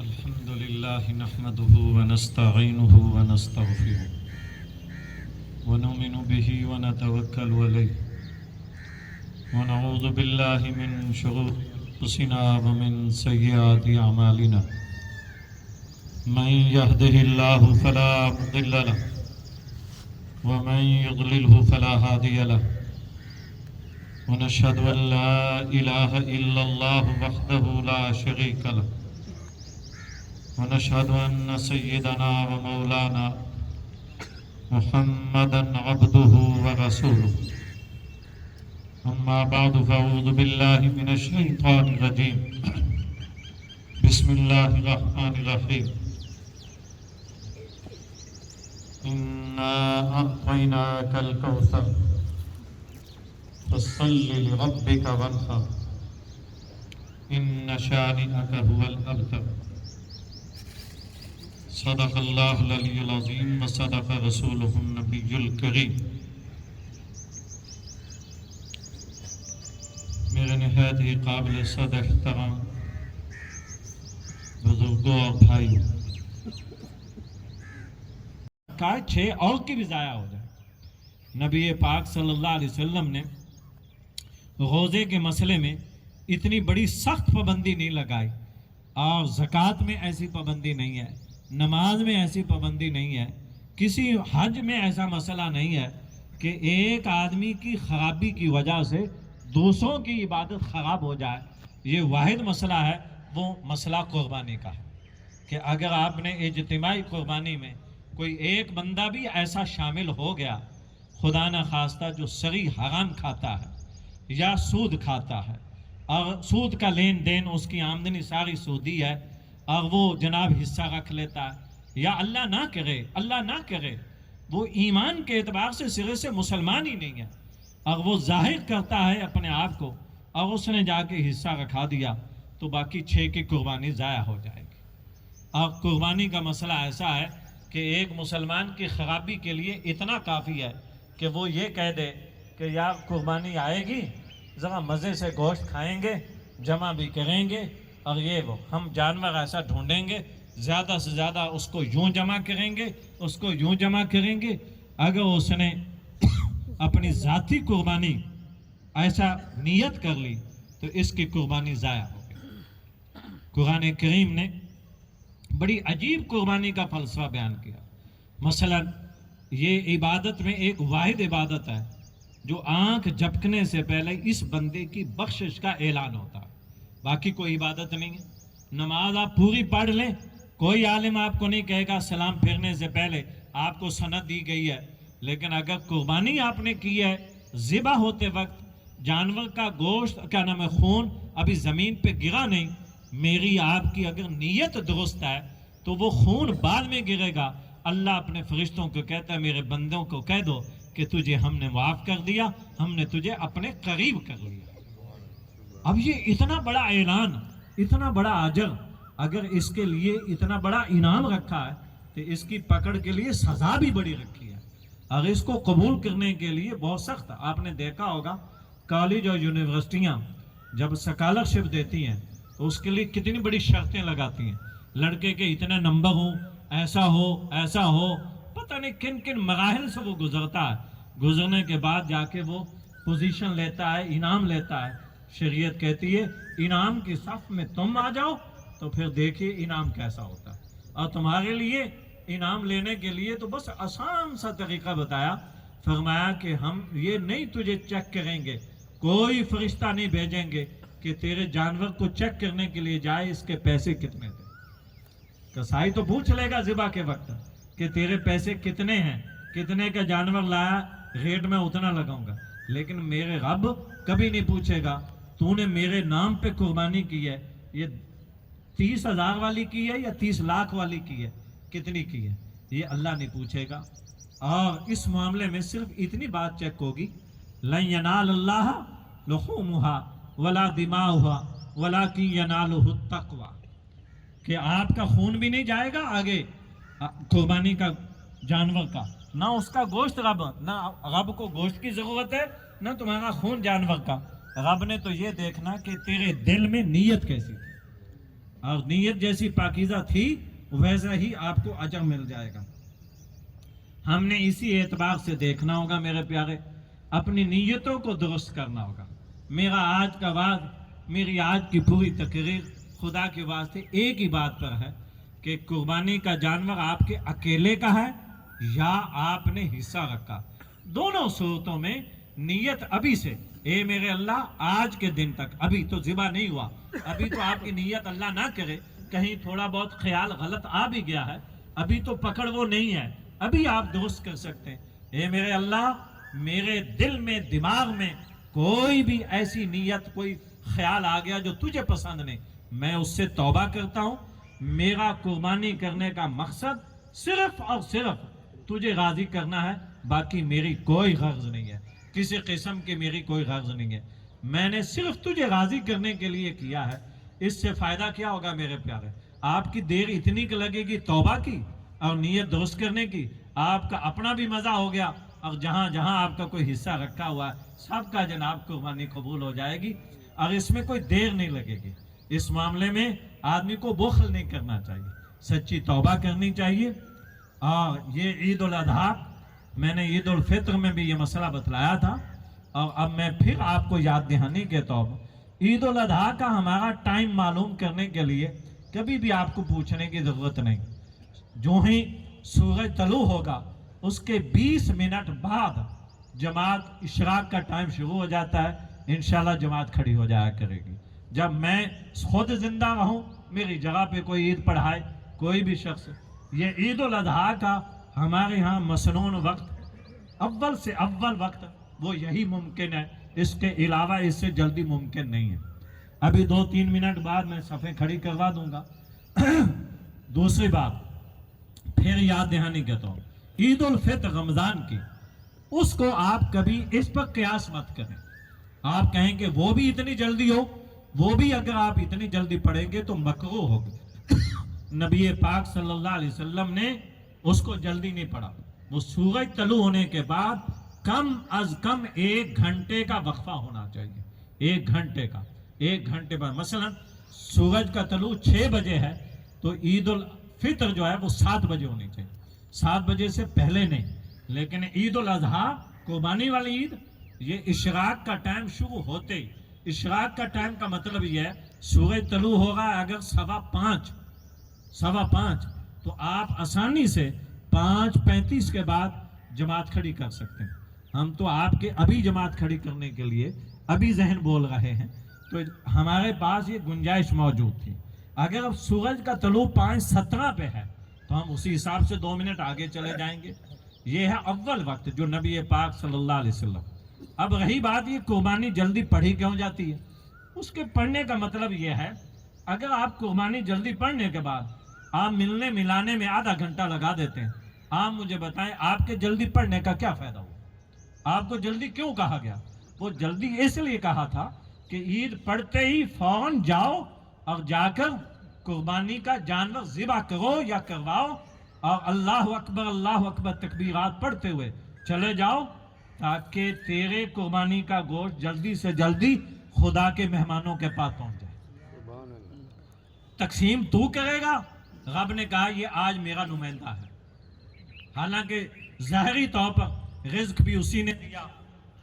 الحمد لله نحمده ونستعينه ونستغفره ونؤمن به ونتوكل عليه ونعوذ بالله من شرور أنفسنا ومن سيئات أعمالنا من يهده الله فلا مضل له ومن يضلله فلا هادي له ونشهد أن لا إله إلا الله وحده لا شريك له ونشهد أن سيدنا ومولانا محمدا عبده ورسوله أما بعد فأعوذ بالله من الشيطان الرجيم بسم الله الرحمن الرحيم إنا أعطيناك الكوثر فصل لربك وانحر إن شانئك هو الأبتر صدق اللہ العلی العظیم وصدق رسولہ النبی الکریم۔ میرے نہایت ہی قابل صد احترام بزرگوں اور بھائیوں، کاش 6 اور کی بھی ضائع ہو جائے۔ نبی پاک صلی اللہ علیہ وسلم نے روزے کے مسئلے میں اتنی بڑی سخت پابندی نہیں لگائی، اور زکوٰۃ میں ایسی پابندی نہیں ہے، نماز میں ایسی پابندی نہیں ہے، کسی حج میں ایسا مسئلہ نہیں ہے کہ ایک آدمی کی خرابی کی وجہ سے دوسروں کی عبادت خراب ہو جائے۔ یہ واحد مسئلہ ہے، وہ مسئلہ قربانی کا ہے کہ اگر آپ نے اجتماعی قربانی میں کوئی ایک بندہ بھی ایسا شامل ہو گیا، خدا نخواستہ جو سری حرام کھاتا ہے یا سود کھاتا ہے، اور سود کا لین دین اس کی آمدنی ساری سودی ہے، اور وہ جناب حصہ رکھ لیتا ہے، یا اللہ نہ کرے وہ ایمان کے اعتبار سے سرے سے مسلمان ہی نہیں ہے، اور وہ ظاہر کرتا ہے اپنے آپ کو، اور اس نے جا کے حصہ رکھا دیا، تو باقی 6 کی قربانی ضائع ہو جائے گی۔ اور قربانی کا مسئلہ ایسا ہے کہ ایک مسلمان کی خرابی کے لیے اتنا کافی ہے کہ وہ یہ کہہ دے کہ یار قربانی آئے گی، ذرا مزے سے گوشت کھائیں گے، جمع بھی کریں گے، اور یہ وہ ہم جانور ایسا ڈھونڈیں گے زیادہ سے زیادہ اس کو یوں جمع کریں گے، اس کو یوں جمع کریں گے۔ اگر اس نے اپنی ذاتی قربانی ایسا نیت کر لی تو اس کی قربانی ضائع ہو گئی۔ قرآن کریم نے بڑی عجیب قربانی کا فلسفہ بیان کیا۔ مثلا یہ عبادت میں ایک واحد عبادت ہے جو آنکھ جھپکنے سے پہلے اس بندے کی بخشش کا اعلان ہوتا ہے، باقی کوئی عبادت نہیں ہے۔ نماز آپ پوری پڑھ لیں، کوئی عالم آپ کو نہیں کہے گا سلام پھیرنے سے پہلے آپ کو سند دی گئی ہے، لیکن اگر قربانی آپ نے کی ہے، ذبح ہوتے وقت جانور کا گوشت کیا نام ہے خون ابھی زمین پہ گرا نہیں، میری آپ کی اگر نیت درست ہے تو وہ خون بعد میں گرے گا۔ اللہ اپنے فرشتوں کو کہتا ہے میرے بندوں کو کہہ دو کہ تجھے ہم نے معاف کر دیا، ہم نے تجھے اپنے قریب کر لیا۔ اب یہ اتنا بڑا اعلان، اتنا بڑا اجر، اگر اس کے لیے اتنا بڑا انعام رکھا ہے تو اس کی پکڑ کے لیے سزا بھی بڑی رکھی ہے، اور اس کو قبول کرنے کے لیے بہت سخت۔ آپ نے دیکھا ہوگا کالج اور یونیورسٹیاں جب اسکالرشپ دیتی ہیں تو اس کے لیے کتنی بڑی شرطیں لگاتی ہیں، لڑکے کے اتنے نمبر ہوں، ایسا ہو ایسا ہو، پتہ نہیں کن کن مراحل سے وہ گزرتا ہے، گزرنے کے بعد جا کے وہ پوزیشن لیتا ہے، انعام لیتا ہے۔ شریعت کہتی ہے انعام کی صف میں تم آ جاؤ تو پھر دیکھیے انعام کیسا ہوتا ہے۔ اور تمہارے لیے انعام لینے کے لیے تو بس آسان سا طریقہ بتایا، فرمایا کہ ہم یہ نہیں تجھے چیک کریں گے، کوئی فرشتہ نہیں بھیجیں گے کہ تیرے جانور کو چیک کرنے کے لیے جائے اس کے پیسے کتنے تھے۔ کسائی تو پوچھ لے گا ذبح کے وقت کہ تیرے پیسے کتنے ہیں، کتنے کا جانور لایا، ریٹ میں اتنا لگاؤں گا، لیکن میرے رب کبھی نہیں پوچھے گا تو نے میرے نام پہ قربانی کی ہے، یہ 30,000 والی کی ہے یا 30 لاکھ والی کی ہے، کتنی کی ہے، یہ اللہ نہیں پوچھے گا۔ اور اس معاملے میں صرف اتنی بات چیک ہوگی، لَن يَنَالَ اللَّهَ لُحُومُهَا وَلَا دِمَاؤُهَا وَلَكِن يَنَالُهُ التَّقْوَىٰ، کہ آپ کا خون بھی نہیں جائے گا آگے قربانی کا جانور کا، نہ اس کا گوشت نہ رب کو گوشت کی ضرورت ہے، نہ تمہارا خون جانور کا۔ رب نے تو یہ دیکھنا کہ تیرے دل میں نیت کیسی تھی، اور نیت جیسی پاکیزہ تھی ویسا ہی آپ کو اجر مل جائے گا۔ ہم نے اسی اعتبار سے دیکھنا ہوگا میرے پیارے، اپنی نیتوں کو درست کرنا ہوگا۔ میرا آج کا وعد، میری آج کی پوری تقریر خدا کے واسطے ایک ہی بات پر ہے کہ قربانی کا جانور آپ کے اکیلے کا ہے یا آپ نے حصہ رکھا۔ دونوں صورتوں میں نیت ابھی سے، اے میرے اللہ آج کے دن تک، ابھی تو ذبح نہیں ہوا، ابھی تو آپ کی نیت اللہ نہ کرے کہیں تھوڑا بہت خیال غلط آ بھی گیا ہے، ابھی تو پکڑ وہ نہیں ہے، ابھی آپ درست کر سکتے ہیں۔ اے میرے اللہ میرے دل میں دماغ میں کوئی بھی ایسی نیت، کوئی خیال آ گیا جو تجھے پسند نہیں، میں اس سے توبہ کرتا ہوں۔ میرا قربانی کرنے کا مقصد صرف اور صرف تجھے راضی کرنا ہے، باقی میری کوئی غرض نہیں ہے، کسی قسم کی میری کوئی غرض نہیں ہے، میں نے صرف تجھے راضی کرنے کے لیے کیا ہے۔ اس سے فائدہ کیا ہوگا میرے پیارے؟ آپ کی دیر اتنی کہ لگے گی توبہ کی اور نیت درست کرنے کی، آپ کا اپنا بھی مزہ ہو گیا، اور جہاں جہاں آپ کا کوئی حصہ رکھا ہوا ہے سب کا جناب قربانی قبول ہو جائے گی، اور اس میں کوئی دیر نہیں لگے گی۔ اس معاملے میں آدمی کو بخل نہیں کرنا چاہیے، سچی توبہ کرنی چاہیے۔ اور یہ عید الاضحیٰ، میں نے عید الفطر میں بھی یہ مسئلہ بتلایا تھا، اور اب میں پھر آپ کو یاد دہانی کے طور پر عید الاضحیٰ کا ہمارا ٹائم معلوم کرنے کے لیے کبھی بھی آپ کو پوچھنے کی ضرورت نہیں۔ جو ہی سورج طلوع ہوگا اس کے 20 منٹ بعد جماعت اشراق کا ٹائم شروع ہو جاتا ہے، انشاءاللہ جماعت کھڑی ہو جایا کرے گی۔ جب میں خود زندہ رہوں، میری جگہ پہ کوئی عید پڑھائے کوئی بھی شخص، یہ عید الاضحیٰ کا ہمارے ہاں مسنون وقت، اول سے اول وقت وہ یہی ممکن ہے، اس کے علاوہ اس سے جلدی ممکن نہیں ہے۔ ابھی 2-3 منٹ بعد میں صفیں کھڑی کروا دوں گا۔ دوسری بات پھر یاد دہانی کہتا ہوں، عید الفطر رمضان کی، اس کو آپ کبھی اس پر قیاس مت کریں۔ آپ کہیں کہ وہ بھی اتنی جلدی ہو، وہ بھی اگر آپ اتنی جلدی پڑھیں گے تو مکروہ ہوگی، نبی پاک صلی اللہ علیہ وسلم نے اس کو جلدی نہیں پڑھا. وہ سورج طلوع ہونے کے بعد کم از کم 1 گھنٹے کا وقفہ ہونا چاہیے. 1 گھنٹے کا. 1 گھنٹے بعد مثلا سورج کا طلوع 6 بجے ہے تو عید الفطر جو ہے وہ 7 بجے ہونی چاہیے. 7 بجے سے پہلے نہیں. لیکن عید الاضحیٰ قربانی والی عید یہ اشراق کا ٹائم شروع ہوتے ہی. اشراق کا ٹائم کا مطلب یہ ہے سورج طلوع ہوگا اگر 5:15 تو آپ آسانی سے 5:35 کے بعد جماعت کھڑی کر سکتے ہیں. ہم تو آپ کے ابھی جماعت کھڑی کرنے کے لیے ابھی ذہن بول رہے ہیں تو ہمارے پاس یہ گنجائش موجود تھی. اگر اب سورج کا طلوع 5:17 پہ ہے تو ہم اسی حساب سے 2 منٹ آگے چلے جائیں گے. یہ ہے اول وقت جو نبی پاک صلی اللہ علیہ وسلم. اب رہی بات یہ قربانی جلدی پڑھی کیوں جاتی ہے. اس کے پڑھنے کا مطلب یہ ہے اگر آپ قربانی جلدی پڑھنے کے بعد آپ ملنے ملانے میں آدھا گھنٹہ لگا دیتے ہیں, آپ مجھے بتائیں آپ کے جلدی پڑھنے کا کیا فائدہ ہوا. آپ کو جلدی کیوں کہا گیا؟ وہ جلدی اس لیے کہا تھا کہ عید پڑھتے ہی فوراً جاؤ اور جا کر قربانی کا جانور ذبح کرو یا کرواؤ اور اللہ اکبر تکبیرات پڑھتے ہوئے چلے جاؤ تاکہ تیرے قربانی کا گوشت جلدی سے جلدی خدا کے مہمانوں کے پاس پہنچ جائے. تقسیم تو کرے گا. رب نے کہا یہ آج میرا نمائندہ ہے. حالانکہ ظاہری طور پر رزق بھی اسی نے دیا,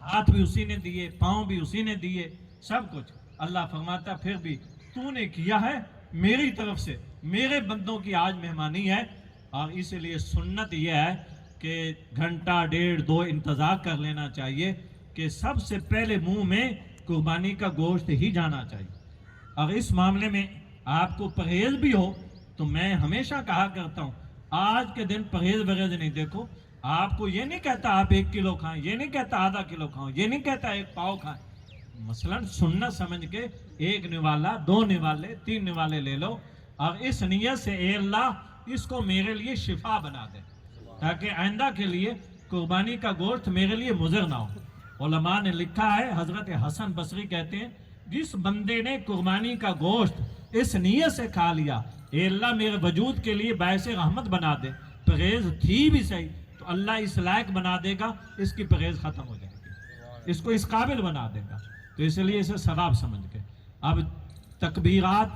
ہاتھ بھی اسی نے دیے, پاؤں بھی اسی نے دیے, سب کچھ. اللہ فرماتا پھر بھی تو نے کیا ہے میری طرف سے, میرے بندوں کی آج مہمانی ہے. اور اس لیے سنت یہ ہے کہ گھنٹہ 1.5-2 انتظار کر لینا چاہیے کہ سب سے پہلے منہ میں قربانی کا گوشت ہی جانا چاہیے. اور اس معاملے میں آپ کو پرہیز بھی ہو تو میں ہمیشہ کہا کرتا ہوں آج کے دن پرہیز بغیر نہیں. دیکھو آپ کو یہ نہیں کہتا آپ 1 کلو کھائیں, یہ نہیں کہتا آدھا کلو کھائیں, یہ نہیں کہتا 1 پاؤ کھائیں. مثلا سنت سمجھ کے 1 نوالا 2 نوالے 3 نوالے لے لو اور اس نیت سے اے اللہ اس کو میرے لیے شفا بنا دے تاکہ آئندہ کے لیے قربانی کا گوشت میرے لیے مضر نہ ہو. علماء نے لکھا ہے, حضرت حسن بصری کہتے ہیں جس بندے نے قربانی کا گوشت اس نیت سے کھا لیا اے اللہ میرے وجود کے لیے باعث رحمت بنا دے, پرہیز تھی بھی صحیح تو اللہ اس لائق بنا دے گا, اس کی پرہیز ختم ہو جائے گی, اس کو اس قابل بنا دے گا. تو اس لیے اسے ثواب سمجھ کے اب تکبیرات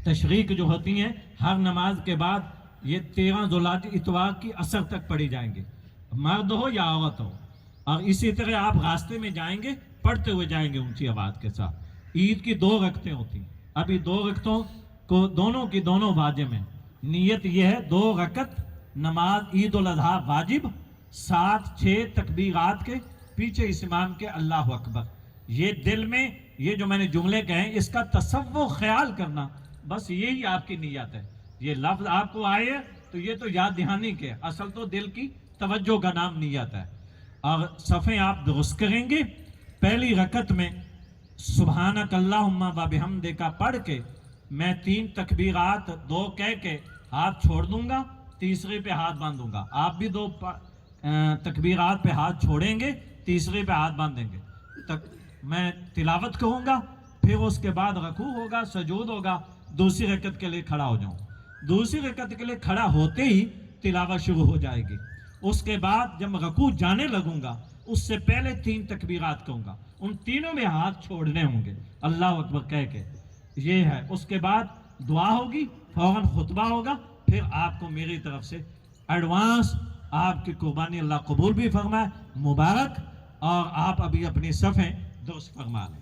تشریق جو ہوتی ہیں ہر نماز کے بعد یہ 13 ذوالحجہ اتوار کی عصر تک پڑھی جائیں گے, مرد ہو یا عورت ہو. اور اسی طرح آپ راستے میں جائیں گے پڑھتے ہوئے جائیں گے اونچی آواز کے ساتھ. عید کی 2 رکعتیں ہوتی ہیں. ابھی 2 رکعتوں کو دونوں کی دونوں واجب ہیں. نیت یہ ہے 2 رکعت نماز عید الاضحیٰ واجب, 7-6 تکبیرات کے پیچھے اس امام کے اللہ اکبر. یہ دل میں یہ جو میں نے جملے کہے اس کا تصور خیال کرنا, بس یہی آپ کی نیت ہے. یہ لفظ آپ کو آئے تو یہ تو یاد دہانی کے, اصل تو دل کی توجہ کا نام نیت ہے. اور صفیں آپ درست کریں گے. پہلی رکعت میں سبحانک اللہم و بحمدک کا پڑھ کے میں 3 تکبیرات 2 کہہ کے ہاتھ چھوڑ دوں گا, تیسرے پہ ہاتھ باندھوں گا. آپ بھی 2 تکبیرات پہ ہاتھ چھوڑیں گے, تیسرے پہ ہاتھ باندھیں گے. میں تلاوت کہوں گا, پھر اس کے بعد رکوع ہوگا, سجود ہوگا, دوسری رکعت کے لیے کھڑا ہو جاؤں. دوسری رکعت کے لیے کھڑا ہوتے ہی تلاوت شروع ہو جائے گی. اس کے بعد جب میں رکوع جانے لگوں گا اس سے پہلے 3 تکبیرات کہوں گا, ان تینوں میں ہاتھ چھوڑنے ہوں گے اللہ اکبر کہہ کے. یہ ہے. اس کے بعد دعا ہوگی, فوراً خطبہ ہوگا, پھر آپ کو میری طرف سے ایڈوانس آپ کی قربانی اللہ قبول بھی فرمائے, مبارک. اور آپ ابھی اپنی صفیں درست فرما لیں.